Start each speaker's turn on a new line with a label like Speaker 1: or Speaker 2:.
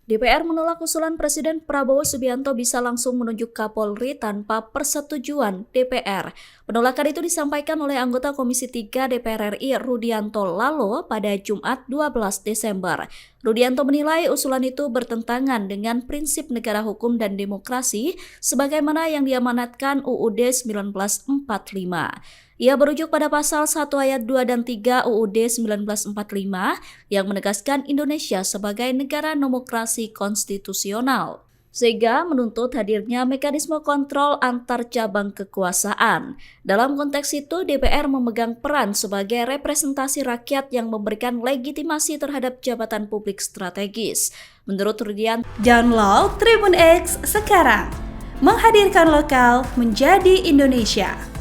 Speaker 1: DPR menolak usulan Presiden Prabowo Subianto bisa langsung menunjuk Kapolri tanpa persetujuan DPR. Penolakan itu disampaikan oleh anggota Komisi 3 DPR RI Rudianto Lalo pada Jumat 12 Desember. Rudianto menilai usulan itu bertentangan dengan prinsip negara hukum dan demokrasi sebagaimana yang diamanatkan UUD 1945. Ia berujuk pada pasal 1 ayat 2 dan 3 UUD 1945 yang menegaskan Indonesia sebagai negara demokrasi konstitusional, sehingga menuntut hadirnya mekanisme kontrol antar cabang kekuasaan. Dalam konteks itu, DPR memegang peran sebagai representasi rakyat yang memberikan legitimasi terhadap jabatan publik strategis. Menurut Rudianto,
Speaker 2: download Tribun X sekarang, menghadirkan lokal menjadi Indonesia.